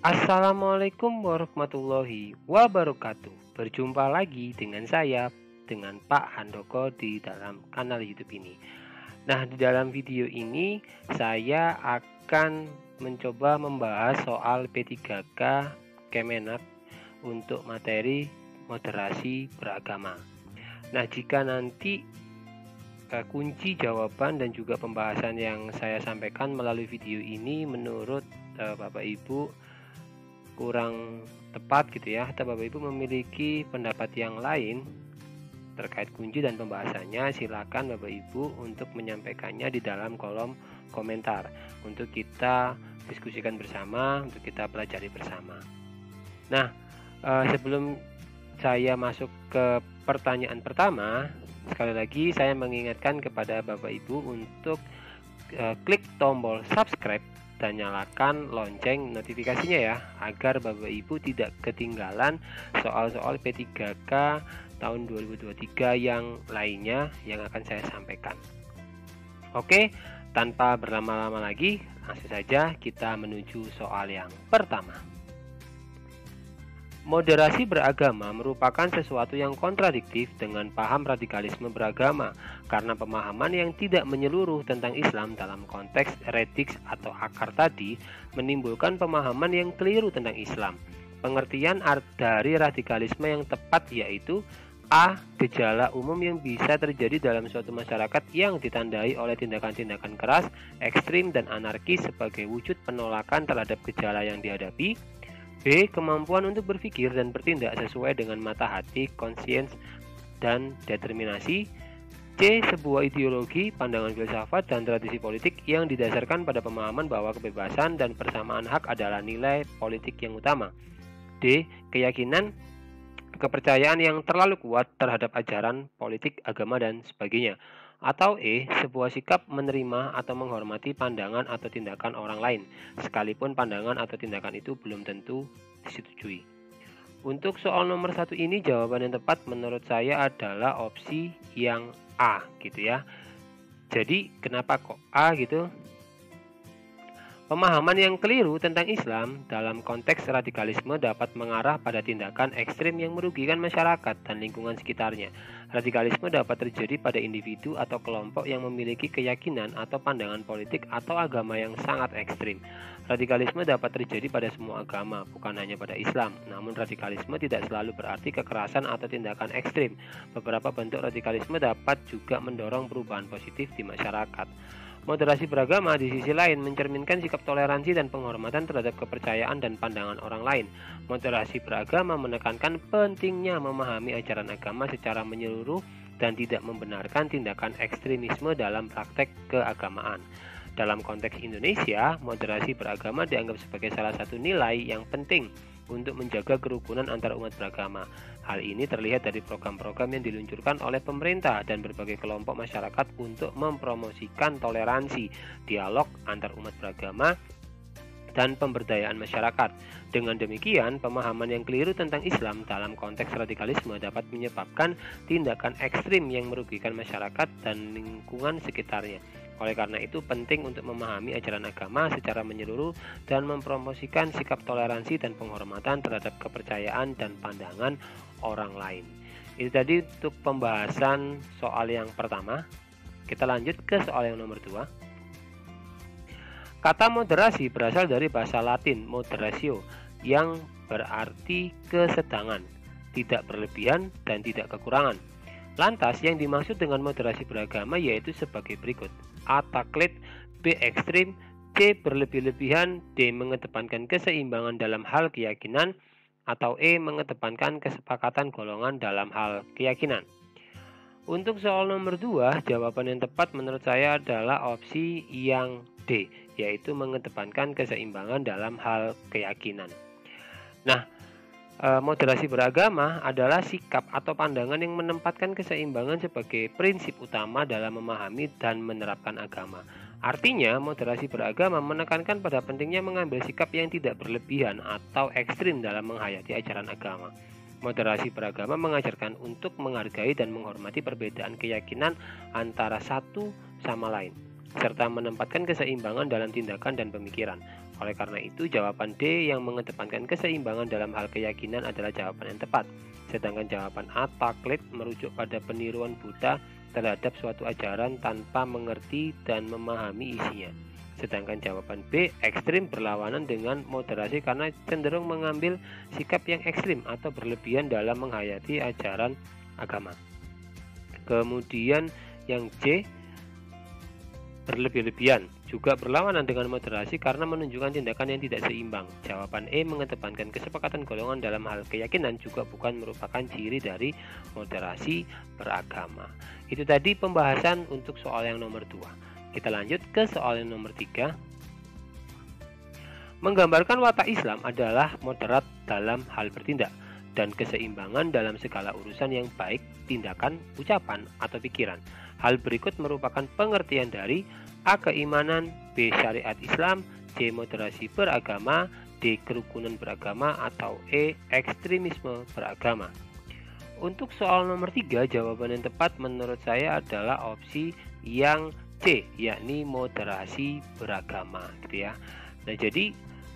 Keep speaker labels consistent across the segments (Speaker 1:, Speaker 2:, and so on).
Speaker 1: Assalamualaikum warahmatullahi wabarakatuh. Berjumpa lagi dengan saya, dengan Pak Handoko di dalam kanal YouTube ini. Nah, di dalam video ini saya akan mencoba membahas soal P3K Kemenak untuk materi moderasi beragama. Nah, jika nanti kunci jawaban dan juga pembahasan yang saya sampaikan melalui video ini menurut Bapak Ibu kurang tepat gitu ya, atau Bapak Ibu memiliki pendapat yang lain terkait kunci dan pembahasannya, silakan Bapak Ibu untuk menyampaikannya di dalam kolom komentar untuk kita diskusikan bersama, untuk kita pelajari bersama. Nah, sebelum saya masuk ke pertanyaan pertama, sekali lagi saya mengingatkan kepada Bapak Ibu untuk klik tombol subscribe dan nyalakan lonceng notifikasinya ya, agar Bapak Ibu tidak ketinggalan soal-soal P3K tahun 2023 yang lainnya yang akan saya sampaikan. Oke, tanpa berlama-lama lagi, langsung saja kita menuju soal yang pertama. Moderasi beragama merupakan sesuatu yang kontradiktif dengan paham radikalisme beragama karena pemahaman yang tidak menyeluruh tentang Islam dalam konteks rediksi atau akar tadi menimbulkan pemahaman yang keliru tentang Islam. Pengertian dari radikalisme yang tepat yaitu A. Gejala umum yang bisa terjadi dalam suatu masyarakat yang ditandai oleh tindakan-tindakan keras, ekstrim, dan anarkis sebagai wujud penolakan terhadap gejala yang dihadapi. B. Kemampuan untuk berpikir dan bertindak sesuai dengan mata hati, konsiens, dan determinasi. C. Sebuah ideologi, pandangan filsafat, dan tradisi politik yang didasarkan pada pemahaman bahwa kebebasan dan persamaan hak adalah nilai politik yang utama. D. Keyakinan, kepercayaan yang terlalu kuat terhadap ajaran, politik, agama, dan sebagainya. Atau E. Sebuah sikap menerima atau menghormati pandangan atau tindakan orang lain, sekalipun pandangan atau tindakan itu belum tentu disetujui. Untuk soal nomor 1 ini, jawaban yang tepat menurut saya adalah opsi yang A gitu ya. Jadi kenapa kok A gitu? Pemahaman yang keliru tentang Islam dalam konteks radikalisme dapat mengarah pada tindakan ekstrim yang merugikan masyarakat dan lingkungan sekitarnya. Radikalisme dapat terjadi pada individu atau kelompok yang memiliki keyakinan atau pandangan politik atau agama yang sangat ekstrim. Radikalisme dapat terjadi pada semua agama, bukan hanya pada Islam. Namun radikalisme tidak selalu berarti kekerasan atau tindakan ekstrim. Beberapa bentuk radikalisme dapat juga mendorong perubahan positif di masyarakat. Moderasi beragama di sisi lain mencerminkan sikap toleransi dan penghormatan terhadap kepercayaan dan pandangan orang lain. Moderasi beragama menekankan pentingnya memahami ajaran agama secara menyeluruh dan tidak membenarkan tindakan ekstremisme dalam praktek keagamaan. Dalam konteks Indonesia, moderasi beragama dianggap sebagai salah satu nilai yang penting untuk menjaga kerukunan antar umat beragama. Hal ini terlihat dari program-program yang diluncurkan oleh pemerintah dan berbagai kelompok masyarakat untuk mempromosikan toleransi, dialog antar umat beragama, dan pemberdayaan masyarakat. Dengan demikian, pemahaman yang keliru tentang Islam dalam konteks radikalisme dapat menyebabkan tindakan ekstrim yang merugikan masyarakat dan lingkungan sekitarnya. Oleh karena itu, penting untuk memahami ajaran agama secara menyeluruh dan mempromosikan sikap toleransi dan penghormatan terhadap kepercayaan dan pandangan orang lain. Itu tadi untuk pembahasan soal yang pertama. Kita lanjut ke soal yang nomor 2. Kata moderasi berasal dari bahasa Latin moderatio yang berarti kesedangan, tidak berlebihan dan tidak kekurangan. Lantas yang dimaksud dengan moderasi beragama yaitu sebagai berikut: A. Taklid, B. Ekstrim, C. Berlebih-lebihan, D. Mengedepankan keseimbangan dalam hal keyakinan, atau E. Mengedepankan kesepakatan golongan dalam hal keyakinan. Untuk soal nomor 2, jawaban yang tepat menurut saya adalah opsi yang D, yaitu mengedepankan keseimbangan dalam hal keyakinan. Nah, moderasi beragama adalah sikap atau pandangan yang menempatkan keseimbangan sebagai prinsip utama dalam memahami dan menerapkan agama. Artinya, moderasi beragama menekankan pada pentingnya mengambil sikap yang tidak berlebihan atau ekstrim dalam menghayati ajaran agama. Moderasi beragama mengajarkan untuk menghargai dan menghormati perbedaan keyakinan antara satu sama lain, serta menempatkan keseimbangan dalam tindakan dan pemikiran. Oleh karena itu, jawaban D yang mengedepankan keseimbangan dalam hal keyakinan adalah jawaban yang tepat. Sedangkan jawaban A, taklid, merujuk pada peniruan Buddha terhadap suatu ajaran tanpa mengerti dan memahami isinya. Sedangkan jawaban B, ekstrim, berlawanan dengan moderasi karena cenderung mengambil sikap yang ekstrim atau berlebihan dalam menghayati ajaran agama. Kemudian yang C, berlebih-lebihan, juga berlawanan dengan moderasi karena menunjukkan tindakan yang tidak seimbang. Jawaban E mengedepankan kesepakatan golongan dalam hal keyakinan juga bukan merupakan ciri dari moderasi beragama. Itu tadi pembahasan untuk soal yang nomor 2. Kita lanjut ke soal yang nomor 3. Menggambarkan watak Islam adalah moderat dalam hal bertindak dan keseimbangan dalam segala urusan yang baik, tindakan, ucapan, atau pikiran. Hal berikut merupakan pengertian dari A, keimanan, B, syariat Islam, C, moderasi beragama, D, kerukunan beragama, atau E, ekstremisme beragama. Untuk soal nomor 3, jawaban yang tepat menurut saya adalah opsi yang C, yakni moderasi beragama, gitu ya. Nah, jadi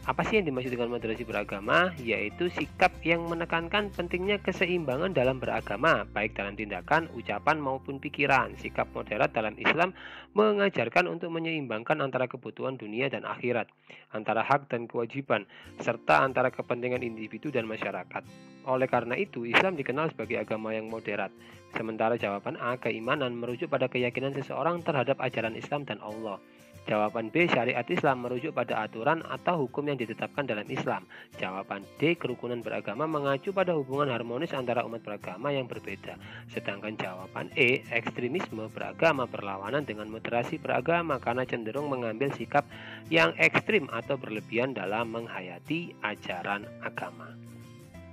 Speaker 1: apa sih yang dimaksud dengan moderasi beragama? Yaitu sikap yang menekankan pentingnya keseimbangan dalam beragama, baik dalam tindakan, ucapan, maupun pikiran. Sikap moderat dalam Islam mengajarkan untuk menyeimbangkan antara kebutuhan dunia dan akhirat, antara hak dan kewajiban, serta antara kepentingan individu dan masyarakat. Oleh karena itu, Islam dikenal sebagai agama yang moderat. Sementara jawaban A, keimanan, merujuk pada keyakinan seseorang terhadap ajaran Islam dan Allah. Jawaban B, syariat Islam, merujuk pada aturan atau hukum yang ditetapkan dalam Islam. Jawaban D, kerukunan beragama, mengacu pada hubungan harmonis antara umat beragama yang berbeda. Sedangkan jawaban E, ekstremisme beragama, berlawanan dengan moderasi beragama karena cenderung mengambil sikap yang ekstrim atau berlebihan dalam menghayati ajaran agama.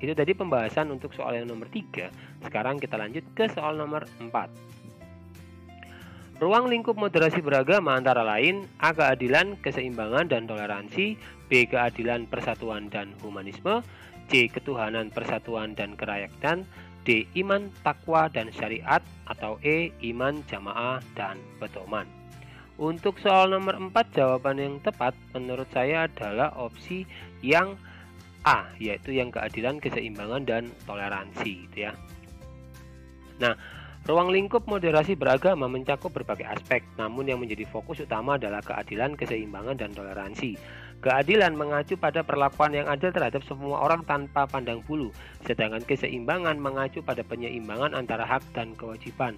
Speaker 1: Itu tadi pembahasan untuk soal yang nomor 3. Sekarang kita lanjut ke soal nomor 4. Ruang lingkup moderasi beragama antara lain A, keadilan, keseimbangan, dan toleransi, B, keadilan, persatuan, dan humanisme, C, ketuhanan, persatuan, dan kerakyatan, D, iman, takwa, dan syariat, atau E, iman, jamaah, dan pedoman. Untuk soal nomor 4, jawaban yang tepat menurut saya adalah opsi yang A, yaitu yang keadilan, keseimbangan, dan toleransi, gitu ya. Nah, ruang lingkup moderasi beragama mencakup berbagai aspek, namun yang menjadi fokus utama adalah keadilan, keseimbangan, dan toleransi. Keadilan mengacu pada perlakuan yang adil terhadap semua orang tanpa pandang bulu, sedangkan keseimbangan mengacu pada penyeimbangan antara hak dan kewajiban,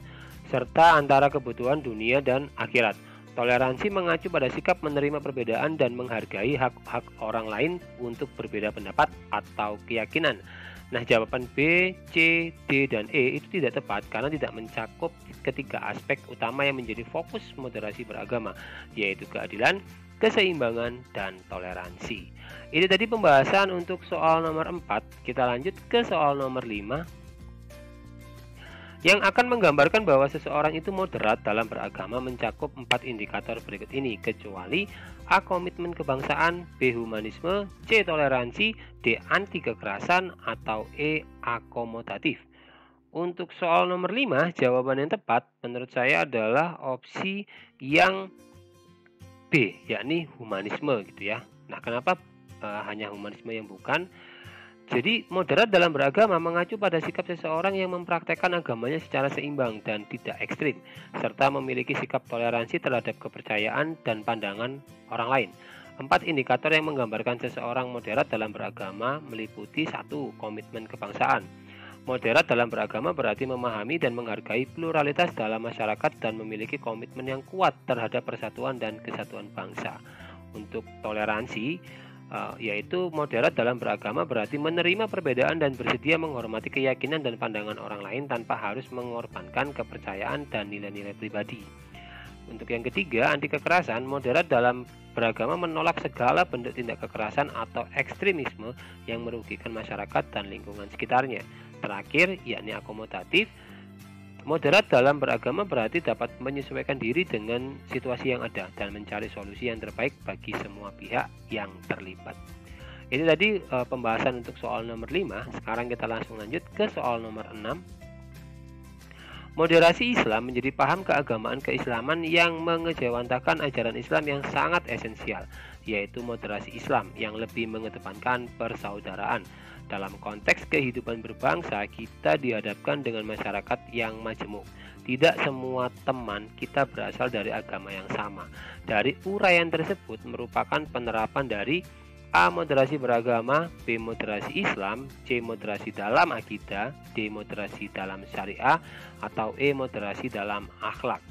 Speaker 1: serta antara kebutuhan dunia dan akhirat. Toleransi mengacu pada sikap menerima perbedaan dan menghargai hak-hak orang lain untuk berbeda pendapat atau keyakinan. Nah, jawaban B, C, D, dan E itu tidak tepat karena tidak mencakup ketiga aspek utama yang menjadi fokus moderasi beragama, yaitu keadilan, keseimbangan, dan toleransi. Ini tadi pembahasan untuk soal nomor 4. Kita lanjut ke soal nomor 5. Yang akan menggambarkan bahwa seseorang itu moderat dalam beragama mencakup 4 indikator berikut ini, kecuali A, komitmen kebangsaan, B, humanisme, C, toleransi, D, anti kekerasan, atau E, akomodatif. Untuk soal nomor 5, jawaban yang tepat menurut saya adalah opsi yang B, yakni humanisme, gitu ya. Nah, kenapa hanya humanisme yang bukan? Jadi, moderat dalam beragama mengacu pada sikap seseorang yang mempraktekkan agamanya secara seimbang dan tidak ekstrim, serta memiliki sikap toleransi terhadap kepercayaan dan pandangan orang lain. 4 indikator yang menggambarkan seseorang moderat dalam beragama meliputi 1. Komitmen kebangsaan. Moderat dalam beragama berarti memahami dan menghargai pluralitas dalam masyarakat dan memiliki komitmen yang kuat terhadap persatuan dan kesatuan bangsa. Untuk toleransi, yaitu moderat dalam beragama berarti menerima perbedaan dan bersedia menghormati keyakinan dan pandangan orang lain tanpa harus mengorbankan kepercayaan dan nilai-nilai pribadi. Untuk yang ketiga, anti kekerasan, moderat dalam beragama menolak segala bentuk tindak kekerasan atau ekstremisme yang merugikan masyarakat dan lingkungan sekitarnya. Terakhir, yakni akomodatif, moderat dalam beragama berarti dapat menyesuaikan diri dengan situasi yang ada dan mencari solusi yang terbaik bagi semua pihak yang terlibat. Itu tadi pembahasan untuk soal nomor 5. Sekarang kita langsung lanjut ke soal nomor 6. Moderasi Islam menjadi paham keagamaan keislaman yang mengejawantakan ajaran Islam yang sangat esensial, yaitu moderasi Islam yang lebih mengedepankan persaudaraan. Dalam konteks kehidupan berbangsa, kita dihadapkan dengan masyarakat yang majemuk. Tidak semua teman kita berasal dari agama yang sama. Dari uraian tersebut merupakan penerapan dari A. Moderasi beragama, B. Moderasi Islam, C. Moderasi dalam akidah, D. Moderasi dalam syariah, atau E. Moderasi dalam akhlak.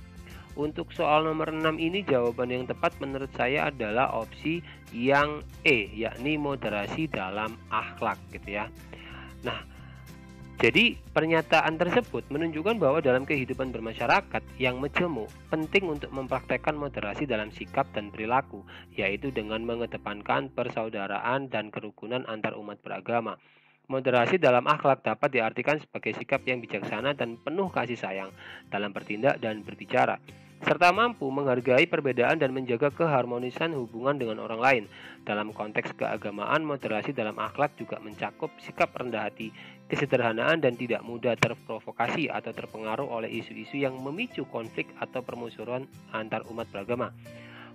Speaker 1: Untuk soal nomor 6 ini jawaban yang tepat menurut saya adalah opsi yang E, yakni moderasi dalam akhlak gitu ya. Nah, jadi pernyataan tersebut menunjukkan bahwa dalam kehidupan bermasyarakat yang majemuk penting untuk mempraktekkan moderasi dalam sikap dan perilaku, yaitu dengan mengedepankan persaudaraan dan kerukunan antar umat beragama. Moderasi dalam akhlak dapat diartikan sebagai sikap yang bijaksana dan penuh kasih sayang dalam bertindak dan berbicara, serta mampu menghargai perbedaan dan menjaga keharmonisan hubungan dengan orang lain. Dalam konteks keagamaan, moderasi dalam akhlak juga mencakup sikap rendah hati, kesederhanaan, dan tidak mudah terprovokasi atau terpengaruh oleh isu-isu yang memicu konflik atau permusuhan antar umat beragama.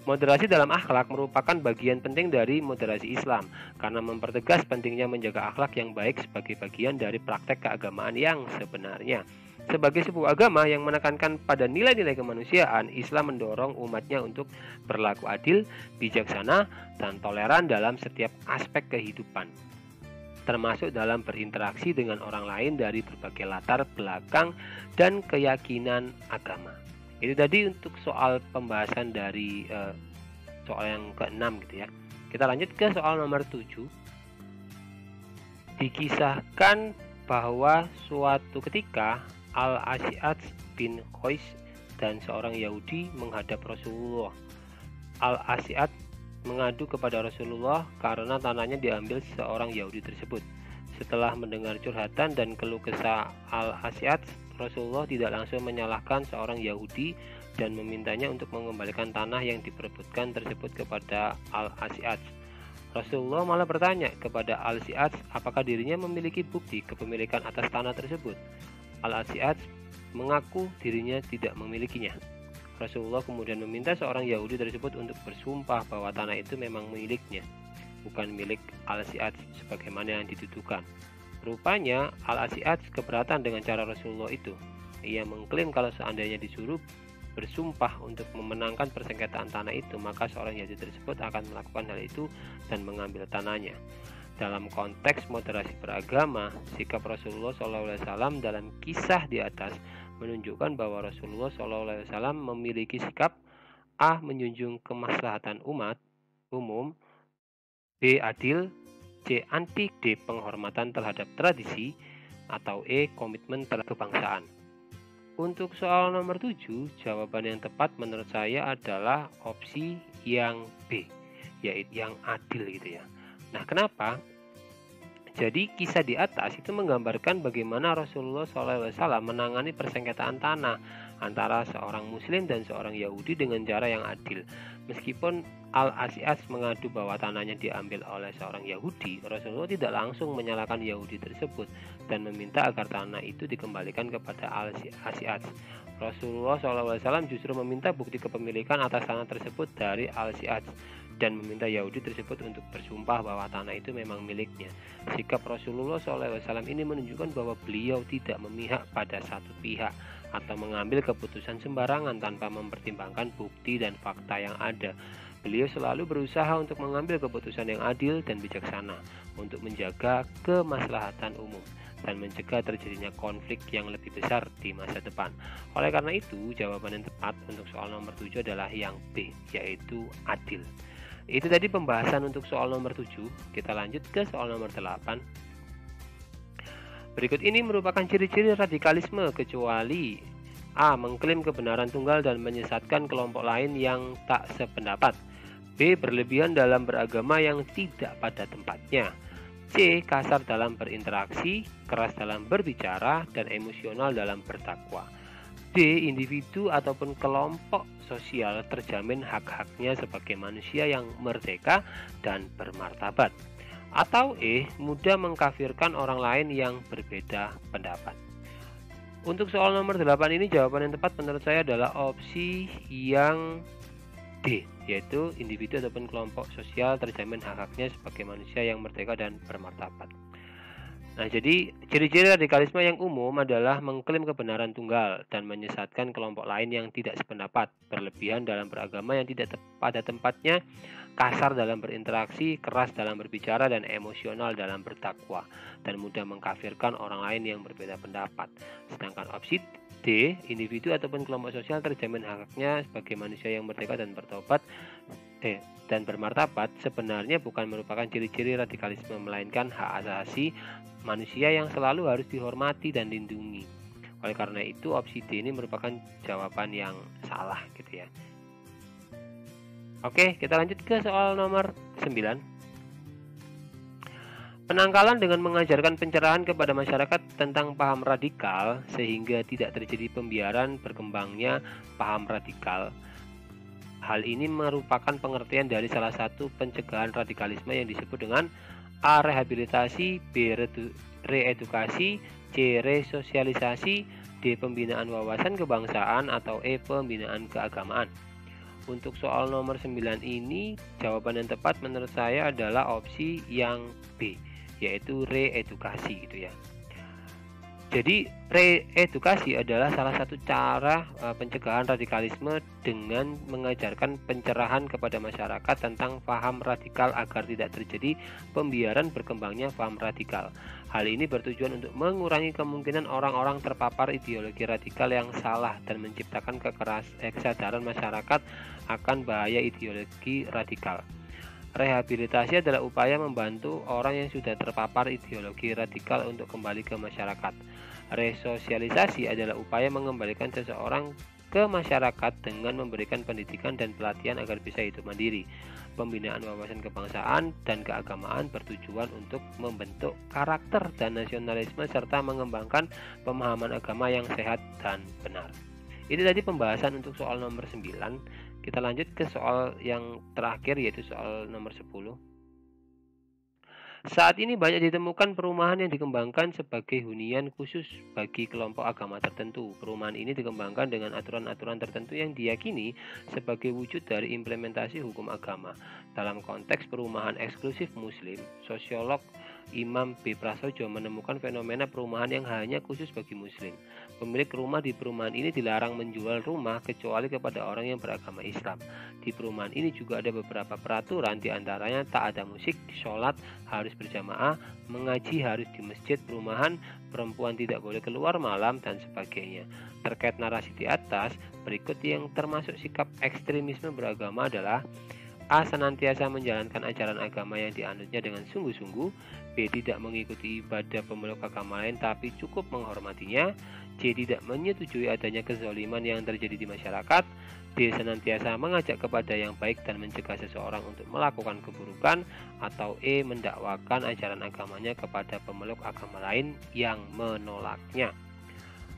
Speaker 1: Moderasi dalam akhlak merupakan bagian penting dari moderasi Islam karena mempertegas pentingnya menjaga akhlak yang baik sebagai bagian dari praktek keagamaan yang sebenarnya. Sebagai sebuah agama yang menekankan pada nilai-nilai kemanusiaan, Islam mendorong umatnya untuk berlaku adil, bijaksana, dan toleran dalam setiap aspek kehidupan, termasuk dalam berinteraksi dengan orang lain dari berbagai latar belakang dan keyakinan agama. Itu tadi untuk soal pembahasan dari soal yang ke-6 gitu ya. Kita lanjut ke soal nomor 7. Dikisahkan bahwa suatu ketika Al-Asy'ad bin Qais dan seorang Yahudi menghadap Rasulullah. Al-Asy'ad mengadu kepada Rasulullah karena tanahnya diambil seorang Yahudi tersebut. Setelah mendengar curhatan dan keluh kesah Al-Asy'ad, Rasulullah tidak langsung menyalahkan seorang Yahudi dan memintanya untuk mengembalikan tanah yang diperebutkan tersebut kepada Al-Asy'ad. Rasulullah malah bertanya kepada Al-Asy'ad apakah dirinya memiliki bukti kepemilikan atas tanah tersebut. Al-Asy'ad mengaku dirinya tidak memilikinya. Rasulullah kemudian meminta seorang Yahudi tersebut untuk bersumpah bahwa tanah itu memang miliknya, bukan milik Al-Asy'ad sebagaimana yang dituduhkan. Rupanya Al-Asy'ad keberatan dengan cara Rasulullah itu. Ia mengklaim kalau seandainya disuruh bersumpah untuk memenangkan persengketaan tanah itu, maka seorang Yahudi tersebut akan melakukan hal itu dan mengambil tanahnya. Dalam konteks moderasi beragama, sikap Rasulullah SAW dalam kisah di atas menunjukkan bahwa Rasulullah SAW memiliki sikap A. Menjunjung kemaslahatan umat umum, B. Adil, C. Anti, D. Penghormatan terhadap tradisi, atau E. Komitmen terhadap kebangsaan. Untuk soal nomor 7, jawaban yang tepat menurut saya adalah opsi yang B, yaitu yang adil gitu ya. Nah, kenapa? Jadi kisah di atas itu menggambarkan bagaimana Rasulullah SAW menangani persengketaan tanah antara seorang Muslim dan seorang Yahudi dengan cara yang adil. Meskipun Al-Asy'ad mengadu bahwa tanahnya diambil oleh seorang Yahudi, Rasulullah tidak langsung menyalahkan Yahudi tersebut dan meminta agar tanah itu dikembalikan kepada Al-Asy'ad. Rasulullah SAW justru meminta bukti kepemilikan atas tanah tersebut dari Al-Asy'ad dan meminta Yahudi tersebut untuk bersumpah bahwa tanah itu memang miliknya. Sikap Rasulullah SAW ini menunjukkan bahwa beliau tidak memihak pada satu pihak atau mengambil keputusan sembarangan tanpa mempertimbangkan bukti dan fakta yang ada. Beliau selalu berusaha untuk mengambil keputusan yang adil dan bijaksana untuk menjaga kemaslahatan umum dan mencegah terjadinya konflik yang lebih besar di masa depan. Oleh karena itu, jawaban yang tepat untuk soal nomor 7 adalah yang B, yaitu adil. Itu tadi pembahasan untuk soal nomor 7. Kita lanjut ke soal nomor 8. Berikut ini merupakan ciri-ciri radikalisme kecuali A. Mengklaim kebenaran tunggal dan menyesatkan kelompok lain yang tak sependapat. B. Berlebihan dalam beragama yang tidak pada tempatnya. C. Kasar dalam berinteraksi, keras dalam berbicara, dan emosional dalam bertakwa. D. Individu ataupun kelompok sosial terjamin hak-haknya sebagai manusia yang merdeka dan bermartabat. Atau E. Mudah mengkafirkan orang lain yang berbeda pendapat. Untuk soal nomor 8 ini jawaban yang tepat menurut saya adalah opsi yang D, yaitu individu ataupun kelompok sosial terjamin hak-haknya sebagai manusia yang merdeka dan bermartabat. Nah, jadi ciri-ciri radikalisme yang umum adalah mengklaim kebenaran tunggal dan menyesatkan kelompok lain yang tidak sependapat, berlebihan dalam beragama yang tidak pada tempatnya, kasar dalam berinteraksi, keras dalam berbicara, dan emosional dalam berdakwah, dan mudah mengkafirkan orang lain yang berbeda pendapat. Sedangkan opsi D, individu ataupun kelompok sosial terjamin hak-haknya sebagai manusia yang merdeka dan bertobat dan bermartabat sebenarnya bukan merupakan ciri-ciri radikalisme, melainkan hak asasi manusia yang selalu harus dihormati dan dilindungi. Oleh karena itu, opsi D ini merupakan jawaban yang salah gitu ya. Oke, kita lanjut ke soal nomor 9. Penangkalan dengan mengajarkan pencerahan kepada masyarakat tentang paham radikal sehingga tidak terjadi pembiaran berkembangnya paham radikal. Hal ini merupakan pengertian dari salah satu pencegahan radikalisme yang disebut dengan A. Rehabilitasi, B. Reedukasi, C. Resosialisasi, D. Pembinaan wawasan kebangsaan, atau E. Pembinaan keagamaan. Untuk soal nomor 9 ini, jawaban yang tepat menurut saya adalah opsi yang B, yaitu reedukasi gitu ya. Jadi reedukasi adalah salah satu cara pencegahan radikalisme dengan mengajarkan pencerahan kepada masyarakat tentang paham radikal agar tidak terjadi pembiaran berkembangnya paham radikal. Hal ini bertujuan untuk mengurangi kemungkinan orang-orang terpapar ideologi radikal yang salah dan menciptakan kesadaran masyarakat akan bahaya ideologi radikal. Rehabilitasi adalah upaya membantu orang yang sudah terpapar ideologi radikal untuk kembali ke masyarakat. Resosialisasi adalah upaya mengembalikan seseorang ke masyarakat dengan memberikan pendidikan dan pelatihan agar bisa hidup mandiri. Pembinaan wawasan kebangsaan dan keagamaan bertujuan untuk membentuk karakter dan nasionalisme serta mengembangkan pemahaman agama yang sehat dan benar. Ini tadi pembahasan untuk soal nomor 9. Kita lanjut ke soal yang terakhir, yaitu soal nomor 10. Saat ini banyak ditemukan perumahan yang dikembangkan sebagai hunian khusus bagi kelompok agama tertentu. Perumahan ini dikembangkan dengan aturan-aturan tertentu yang diyakini sebagai wujud dari implementasi hukum agama. Dalam konteks perumahan eksklusif Muslim, sosiolog Imam B. Prasojo menemukan fenomena perumahan yang hanya khusus bagi Muslim. Pemilik rumah di perumahan ini dilarang menjual rumah kecuali kepada orang yang beragama Islam. Di perumahan ini juga ada beberapa peraturan, diantaranya tak ada musik, sholat harus berjamaah, mengaji harus di masjid perumahan, perempuan tidak boleh keluar malam, dan sebagainya. Terkait narasi di atas, berikut yang termasuk sikap ekstremisme beragama adalah: A. Senantiasa menjalankan ajaran agama yang dianutnya dengan sungguh-sungguh. B. Tidak mengikuti ibadah pemeluk agama lain tapi cukup menghormatinya. C. Tidak menyetujui adanya kezaliman yang terjadi di masyarakat. D. Senantiasa mengajak kepada yang baik dan mencegah seseorang untuk melakukan keburukan. Atau E. Mendakwakan ajaran agamanya kepada pemeluk agama lain yang menolaknya.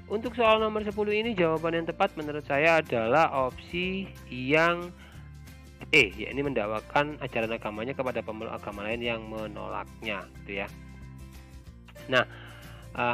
Speaker 1: Untuk soal nomor 10 ini, jawaban yang tepat menurut saya adalah opsi yang E, yakni mendakwakan ajaran agamanya kepada pemeluk agama lain yang menolaknya, gitu ya. Nah,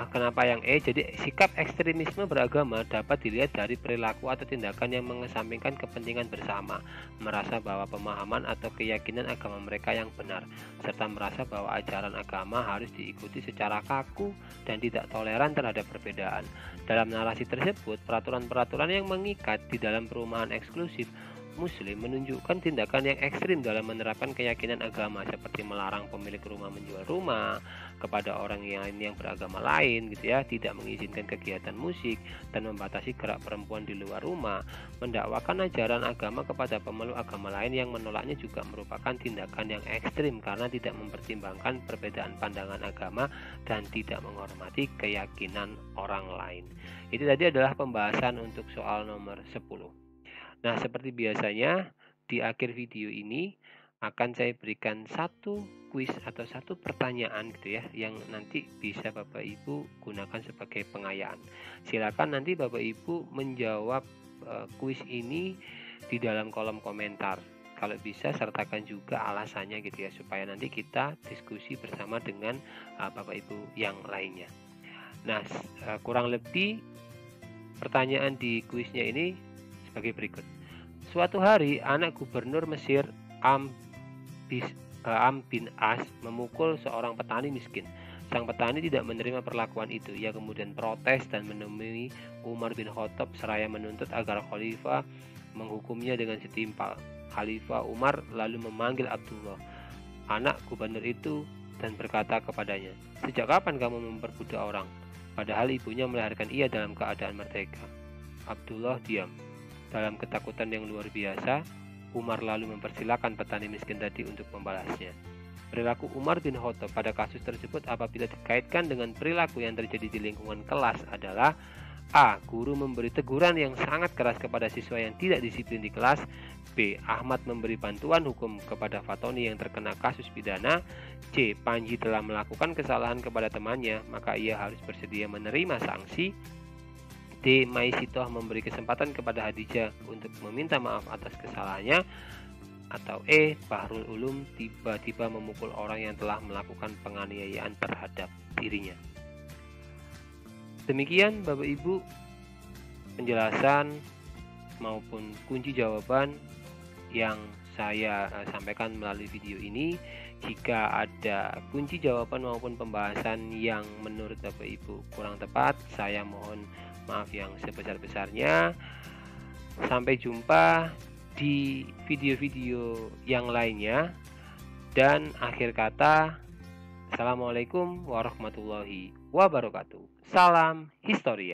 Speaker 1: kenapa yang E? Jadi sikap ekstremisme beragama dapat dilihat dari perilaku atau tindakan yang mengesampingkan kepentingan bersama, merasa bahwa pemahaman atau keyakinan agama mereka yang benar, serta merasa bahwa ajaran agama harus diikuti secara kaku dan tidak toleran terhadap perbedaan. Dalam narasi tersebut, peraturan-peraturan yang mengikat di dalam perumahan eksklusif Muslim menunjukkan tindakan yang ekstrim dalam menerapkan keyakinan agama, seperti melarang pemilik rumah menjual rumah kepada orang yang beragama lain, gitu ya, tidak mengizinkan kegiatan musik dan membatasi gerak perempuan di luar rumah. Mendakwakan ajaran agama kepada pemeluk agama lain yang menolaknya juga merupakan tindakan yang ekstrim karena tidak mempertimbangkan perbedaan pandangan agama dan tidak menghormati keyakinan orang lain. Itu tadi adalah pembahasan untuk soal nomor 10. Nah, seperti biasanya di akhir video ini akan saya berikan satu kuis atau satu pertanyaan gitu ya, yang nanti bisa Bapak Ibu gunakan sebagai pengayaan. Silakan nanti Bapak Ibu menjawab kuis ini di dalam kolom komentar. Kalau bisa sertakan juga alasannya gitu ya, supaya nanti kita diskusi bersama dengan Bapak Ibu yang lainnya. Nah, kurang lebih pertanyaan di kuisnya ini sebagai berikut. Suatu hari, anak gubernur Mesir Am bin As memukul seorang petani miskin. Sang petani tidak menerima perlakuan itu. Ia kemudian protes dan menemui Umar bin Khattab seraya menuntut agar khalifah menghukumnya dengan setimpal. Khalifah Umar lalu memanggil Abdullah, anak gubernur itu, dan berkata kepadanya, "Sejak kapan kamu memperbudak orang? Padahal ibunya melahirkan ia dalam keadaan merdeka." Abdullah diam. Dalam ketakutan yang luar biasa, Umar lalu mempersilahkan petani miskin tadi untuk membalasnya. Perilaku Umar bin Khattab pada kasus tersebut apabila dikaitkan dengan perilaku yang terjadi di lingkungan kelas adalah: A. Guru memberi teguran yang sangat keras kepada siswa yang tidak disiplin di kelas. B. Ahmad memberi bantuan hukum kepada Fatoni yang terkena kasus pidana. C. Panji telah melakukan kesalahan kepada temannya, maka ia harus bersedia menerima sanksi. D. Maisitoh memberi kesempatan kepada Hadijah untuk meminta maaf atas kesalahannya. Atau E. Bahrul Ulum tiba-tiba memukul orang yang telah melakukan penganiayaan terhadap dirinya. Demikian Bapak Ibu penjelasan maupun kunci jawaban yang saya sampaikan melalui video ini. Jika ada kunci jawaban maupun pembahasan yang menurut Bapak Ibu kurang tepat, saya mohon maaf yang sebesar-besarnya. Sampai jumpa di video-video yang lainnya. Dan akhir kata, Assalamualaikum warahmatullahi wabarakatuh. Salam Historia.